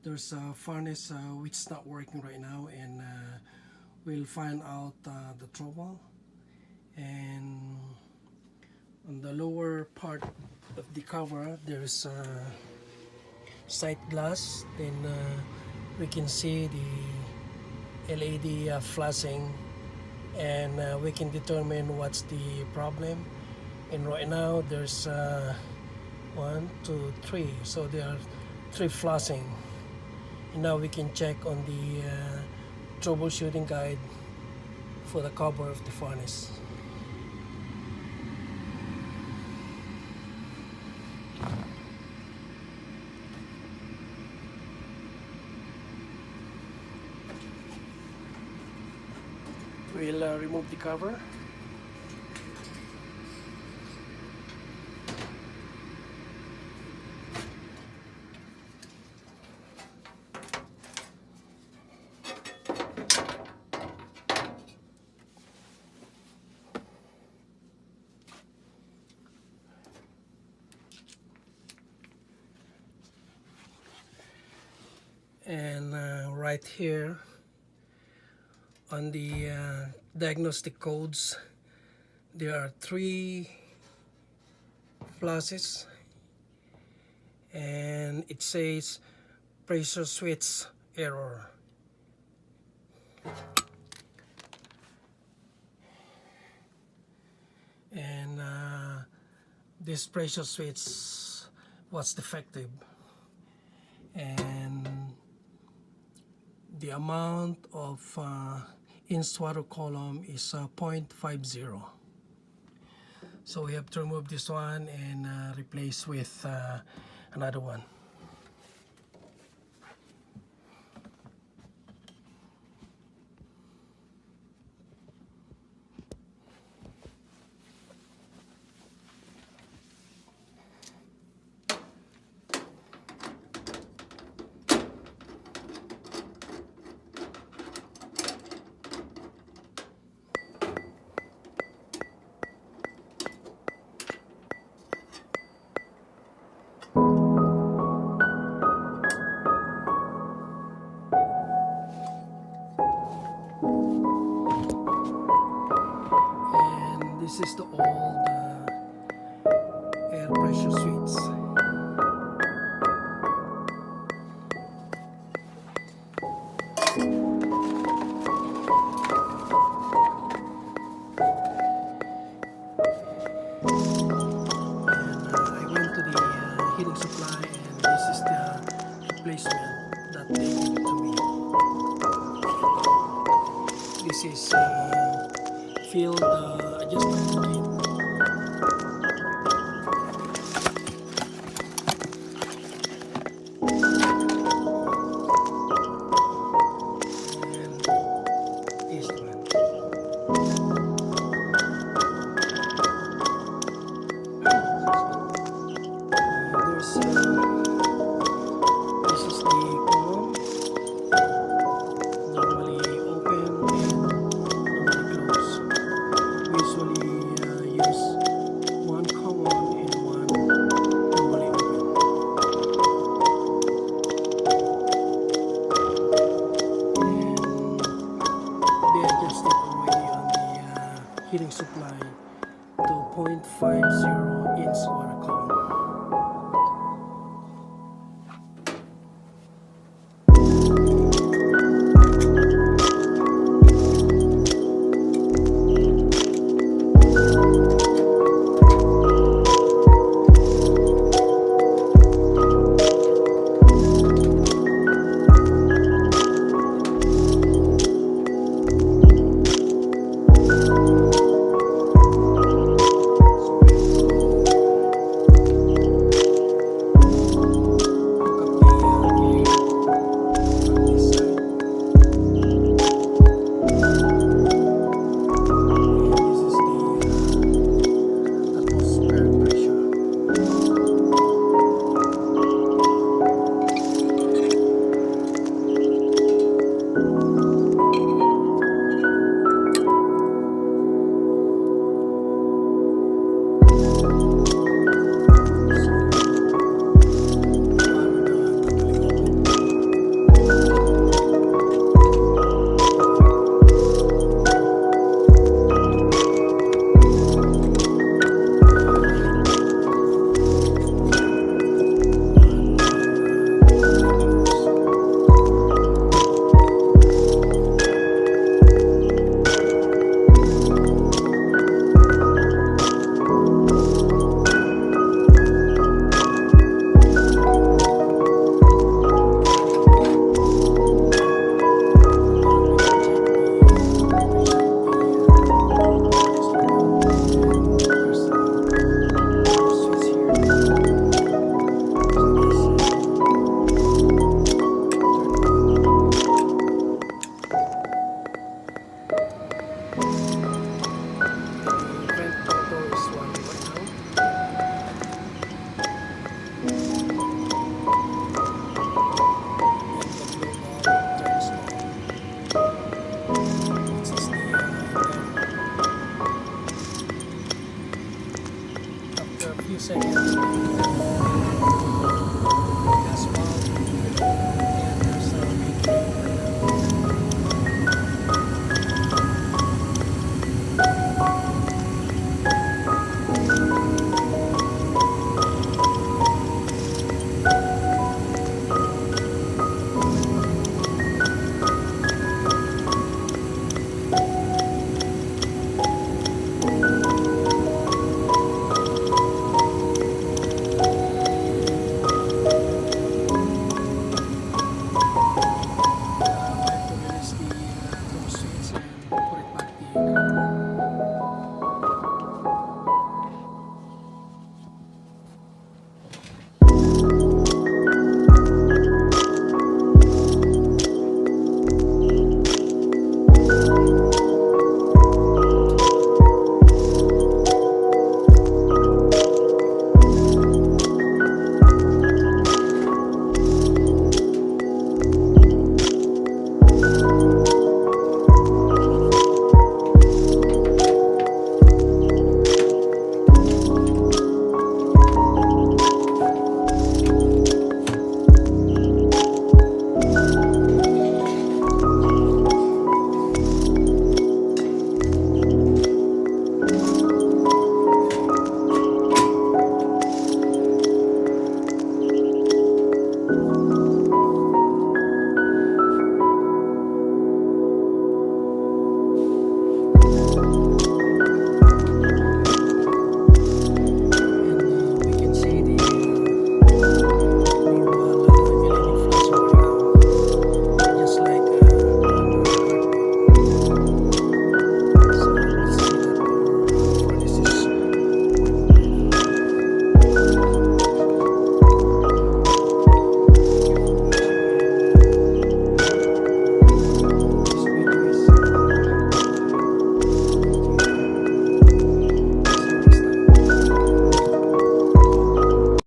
there's a furnace which is not working right now, and we'll find out the trouble. And on the lower part of the cover there's sight glass, then we can see the LED flashing, and we can determine what's the problem. And right now there's 1, 2, 3, so there are 3 flashing. And now we can check on the troubleshooting guide for the cover of the furnace. We'll remove the cover. And right here on the diagnostic codes, there are 3 flashes, and it says pressure switch error. And this pressure switch was defective, and the amount of in throttle column is 0.50. So we have to remove this one and replace with another one. This is the old air pressure switch. And I went to the heating supply, and this is the replacement that they gave to me. This is field adjustable kit. Heating supply to 0.50 inch water.